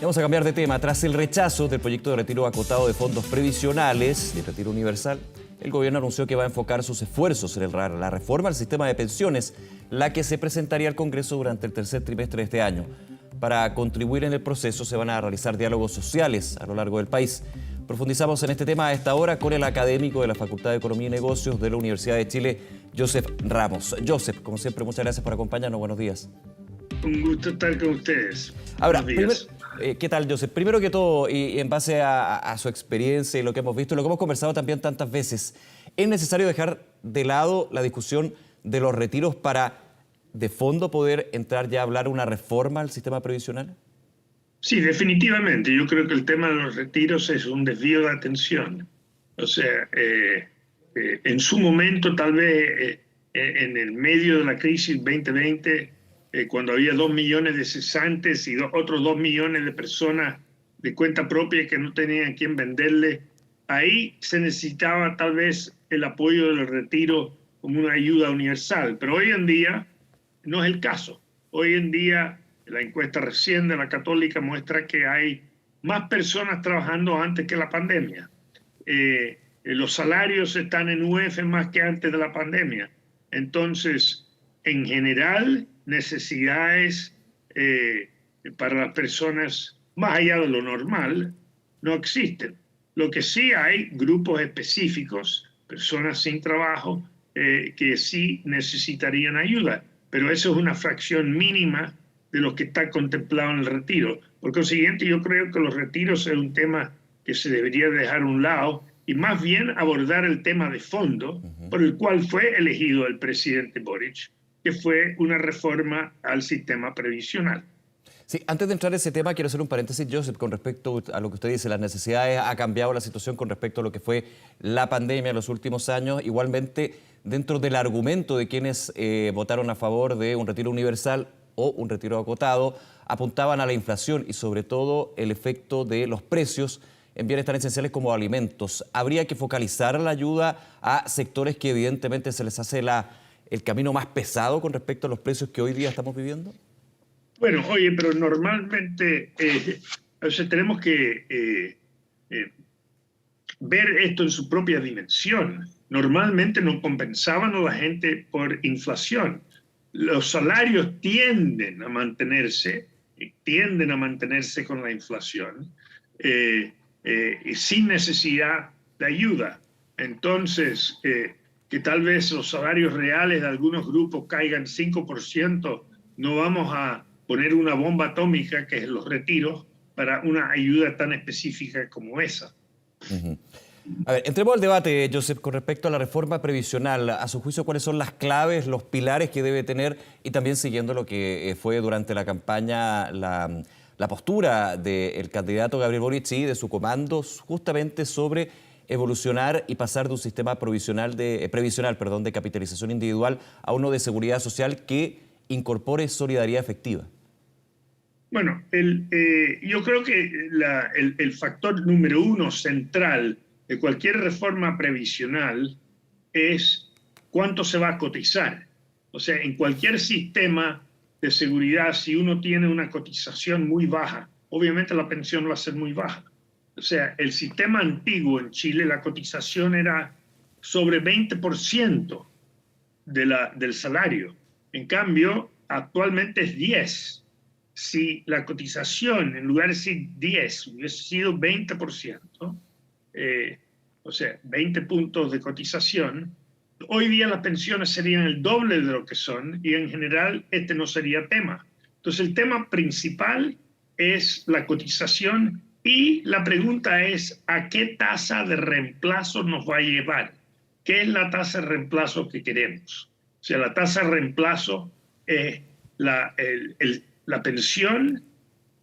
Vamos a cambiar de tema. Tras el rechazo del proyecto de retiro acotado de fondos previsionales de retiro universal, el gobierno anunció que va a enfocar sus esfuerzos en la reforma al sistema de pensiones, la que se presentaría al Congreso durante el tercer trimestre de este año. Para contribuir en el proceso se van a realizar diálogos sociales a lo largo del país. Profundizamos en este tema a esta hora con el académico de la Facultad de Economía y Negocios de la Universidad de Chile, Joseph Ramos. Joseph, como siempre, muchas gracias por acompañarnos. Buenos días. Un gusto estar con ustedes. Ahora, ¿qué tal, Joseph? Primero que todo, y en base a su experiencia y lo que hemos visto y lo que hemos conversado también tantas veces, ¿es necesario dejar de lado la discusión de los retiros para, de fondo, poder entrar ya a hablar una reforma al sistema previsional? Sí, definitivamente. Yo creo que el tema de los retiros es un desvío de atención. O sea, en su momento, tal vez en el medio de la crisis 2020, cuando había 2 millones de cesantes y otros 2 millones de personas de cuenta propia que no tenían a quién venderle, ahí se necesitaba tal vez el apoyo del retiro como una ayuda universal. Pero hoy en día no es el caso. Hoy en día la encuesta recién de la Católica muestra que hay más personas trabajando antes que la pandemia. Los salarios están en UF más que antes de la pandemia. Entonces, en general, necesidades para las personas más allá de lo normal no existen. Lo que sí hay grupos específicos, personas sin trabajo, que sí necesitarían ayuda, pero eso es una fracción mínima de lo que está contemplado en el retiro. Por consiguiente, yo creo que los retiros es un tema que se debería dejar a un lado y más bien abordar el tema de fondo por el cual fue elegido el presidente Boric, que fue una reforma al sistema previsional. Sí, antes de entrar en ese tema, quiero hacer un paréntesis, Joseph, con respecto a lo que usted dice, las necesidades, ha cambiado la situación con respecto a lo que fue la pandemia en los últimos años. Igualmente, dentro del argumento de quienes votaron a favor de un retiro universal o un retiro acotado, apuntaban a la inflación y sobre todo el efecto de los precios en bienes tan esenciales como alimentos. ¿Habría que focalizar la ayuda a sectores que evidentemente se les hace el camino más pesado con respecto a los precios que hoy día estamos viviendo? Bueno, oye, pero normalmente tenemos que ver esto en su propia dimensión. Normalmente no compensaban a la gente por inflación. Los salarios tienden a mantenerse con la inflación sin necesidad de ayuda. Entonces, que tal vez los salarios reales de algunos grupos caigan 5%, no vamos a poner una bomba atómica, que es los retiros, para una ayuda tan específica como esa. A ver, entremos al debate, Joseph, con respecto a la reforma previsional. A su juicio, ¿cuáles son las claves, los pilares que debe tener? Y también siguiendo lo que fue durante la campaña la postura del candidato Gabriel Boric y de su comando justamente sobre evolucionar y pasar de un sistema previsional de capitalización individual a uno de seguridad social que incorpore solidaridad efectiva. Bueno, yo creo que el factor número uno central de cualquier reforma previsional es cuánto se va a cotizar. O sea, en cualquier sistema de seguridad, si uno tiene una cotización muy baja, obviamente la pensión va a ser muy baja. O sea, el sistema antiguo en Chile, la cotización era sobre 20% del salario. En cambio, actualmente es 10%. Si la cotización, en lugar de decir 10, hubiese sido 20%, o sea, 20 puntos de cotización, hoy día las pensiones serían el doble de lo que son y en general este no sería tema. Entonces el tema principal es la cotización y la pregunta es ¿a qué tasa de reemplazo nos va a llevar? ¿Qué es la tasa de reemplazo que queremos? O sea, la tasa de reemplazo es la pensión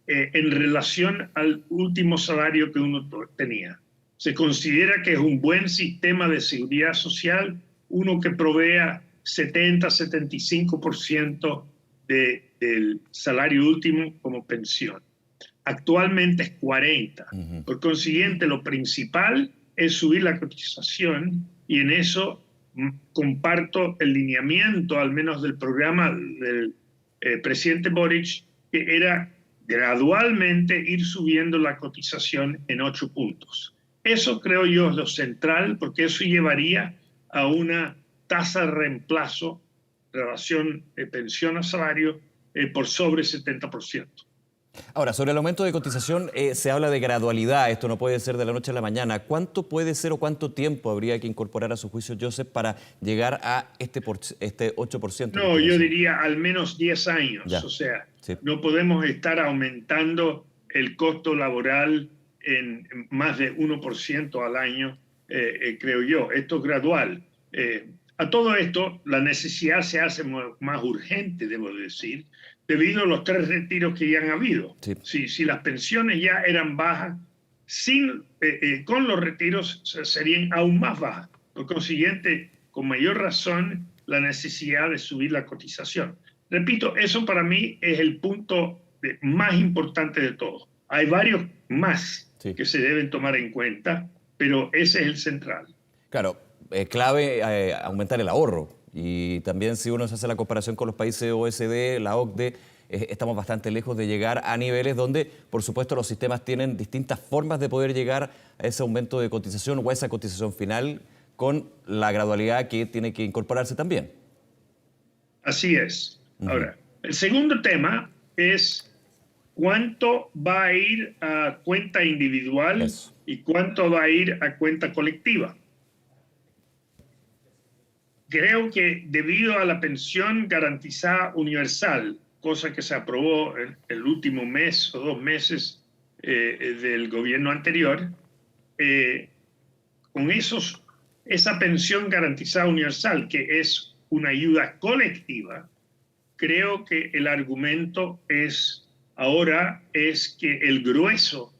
en relación al último salario que uno tenía. Se considera que es un buen sistema de seguridad social uno que provea 70-75% del salario último como pensión. Actualmente es 40%. Por consiguiente, lo principal es subir la cotización y en eso comparto el lineamiento, al menos del programa del presidente Boric, que era gradualmente ir subiendo la cotización en 8 puntos. Eso creo yo es lo central, porque eso llevaría a una tasa de reemplazo, relación de pensión a salario, por sobre 70%. Ahora, sobre el aumento de cotización, se habla de gradualidad, esto no puede ser de la noche a la mañana. ¿Cuánto puede ser o cuánto tiempo habría que incorporar a su juicio, Joseph, para llegar a este 8%? No, yo diría al menos 10 años. Ya. O sea, Sí. no podemos estar aumentando el costo laboral en más de 1% al año, creo yo. Esto es gradual. A todo esto, la necesidad se hace más urgente, debo decir, debido a los 3 retiros que ya han habido. Sí. Si las pensiones ya eran bajas, con los retiros serían aún más bajas. Por consiguiente, con mayor razón, la necesidad de subir la cotización. Repito, eso para mí es el punto más importante de todo. Hay varios más que se deben tomar en cuenta, pero ese es el central. Claro, es clave aumentar el ahorro. Y también si uno se hace la comparación con los países OECD, la OCDE, estamos bastante lejos de llegar a niveles donde, por supuesto, los sistemas tienen distintas formas de poder llegar a ese aumento de cotización o a esa cotización final con la gradualidad que tiene que incorporarse también. Así es. Ahora, el segundo tema es cuánto va a ir a cuenta individual y cuánto va a ir a cuenta colectiva. Creo que debido a la pensión garantizada universal, cosa que se aprobó en el último mes o 2 meses del gobierno anterior, con esa pensión garantizada universal, que es una ayuda colectiva, creo que el argumento ahora es que el grueso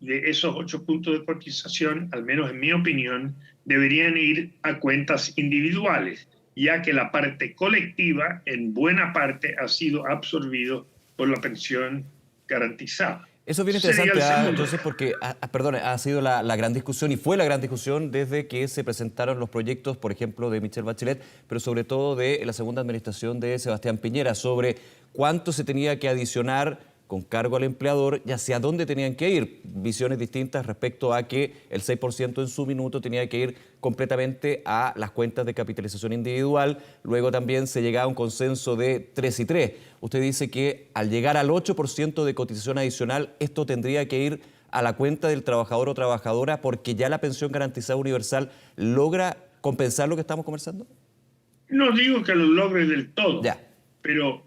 de esos 8 puntos de cotización, al menos en mi opinión, deberían ir a cuentas individuales, ya que la parte colectiva en buena parte ha sido absorbido por la pensión garantizada. Eso es bien interesante, entonces, porque ha sido la gran discusión y fue la gran discusión desde que se presentaron los proyectos, por ejemplo, de Michelle Bachelet, pero sobre todo de la segunda administración de Sebastián Piñera, sobre cuánto se tenía que adicionar con cargo al empleador y hacia dónde tenían que ir. Visiones distintas respecto a que el 6% en su minuto tenía que ir completamente a las cuentas de capitalización individual. Luego también se llegaba a un consenso de 3 y 3. Usted dice que al llegar al 8% de cotización adicional, esto tendría que ir a la cuenta del trabajador o trabajadora porque ya la pensión garantizada universal logra compensar lo que estamos conversando. No digo que lo logre del todo, ya, pero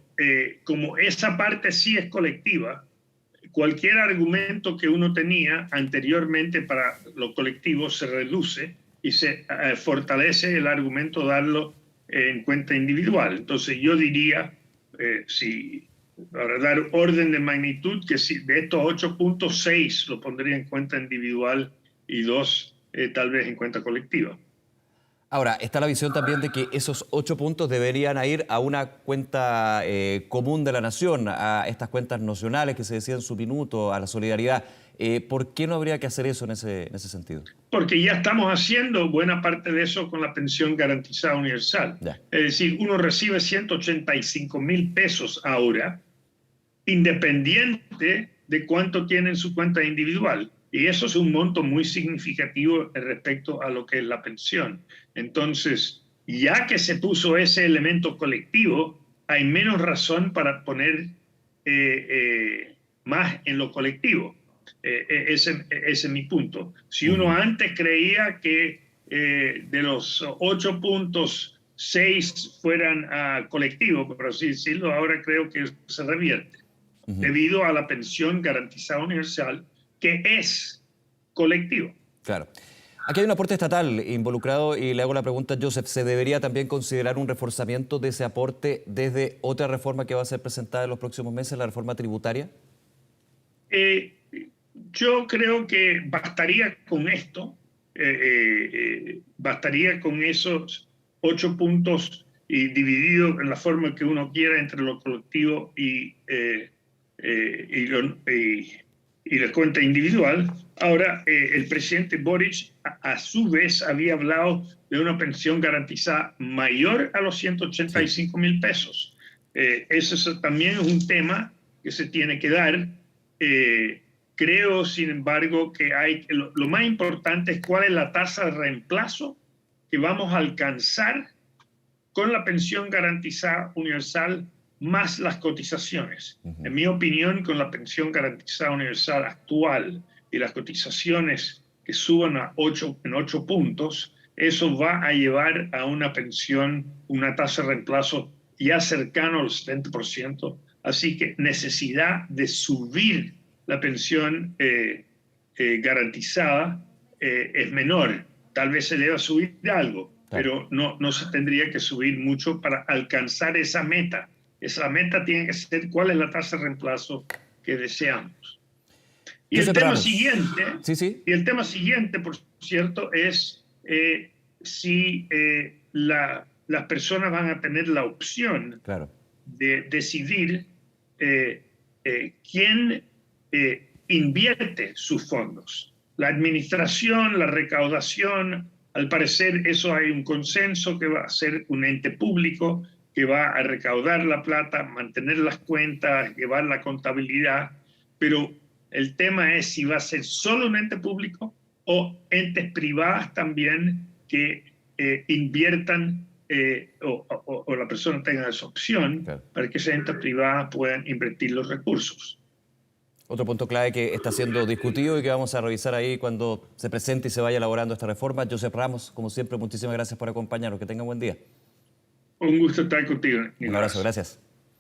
como esa parte sí es colectiva, cualquier argumento que uno tenía anteriormente para lo colectivo se reduce y se fortalece el argumento darlo en cuenta individual. Entonces yo diría, para dar orden de magnitud, que si de estos 8.6 lo pondría en cuenta individual y 2 tal vez en cuenta colectiva. Ahora, está la visión también de que esos 8 puntos deberían ir a una cuenta común de la nación, a estas cuentas nacionales que se decía en su minuto, a la solidaridad. ¿Por qué no habría que hacer eso en ese sentido? Porque ya estamos haciendo buena parte de eso con la pensión garantizada universal. Ya. Es decir, uno recibe 185,000 pesos ahora, independiente de cuánto tiene en su cuenta individual. Y eso es un monto muy significativo respecto a lo que es la pensión. Entonces, ya que se puso ese elemento colectivo, hay menos razón para poner más en lo colectivo. Ese es mi punto. Si uno antes creía que de los 8 puntos, 6 fueran a colectivo, por así decirlo, ahora creo que se revierte. Debido a la pensión garantizada universal, que es colectivo. Claro. Aquí hay un aporte estatal involucrado y le hago la pregunta, Joseph, ¿se debería también considerar un reforzamiento de ese aporte desde otra reforma que va a ser presentada en los próximos meses, la reforma tributaria? Yo creo que bastaría con esto, bastaría con esos 8 puntos y dividido en la forma que uno quiera entre lo colectivo y la cuenta individual. Ahora, el presidente Boric, a su vez, había hablado de una pensión garantizada mayor a los 185,000 pesos. Eso también es un tema que se tiene que dar, Creo, sin embargo, que lo más importante es cuál es la tasa de reemplazo que vamos a alcanzar con la pensión garantizada universal más las cotizaciones. En mi opinión, con la pensión garantizada universal actual y las cotizaciones que suban en 8 puntos, eso va a llevar a una pensión, una tasa de reemplazo ya cercano al 70%. Así que necesidad de subir la pensión garantizada es menor. Tal vez se deba subir algo, pero no se tendría que subir mucho para alcanzar esa meta. Esa meta tiene que ser cuál es la tasa de reemplazo que deseamos. Y el tema siguiente, y el tema siguiente, por cierto, es si las personas van a tener la opción de decidir quién invierte sus fondos. La administración, la recaudación, al parecer eso hay un consenso que va a ser un ente público que va a recaudar la plata, mantener las cuentas, llevar la contabilidad, pero el tema es si va a ser solo un ente público o entes privados también que inviertan o la persona tenga esa opción para que esas entes privadas puedan invertir los recursos. Otro punto clave que está siendo discutido y que vamos a revisar ahí cuando se presente y se vaya elaborando esta reforma. Josep Ramos, como siempre, muchísimas gracias por acompañarnos. Que tenga un buen día. Un gusto estar contigo, Nicolás. Un abrazo, gracias.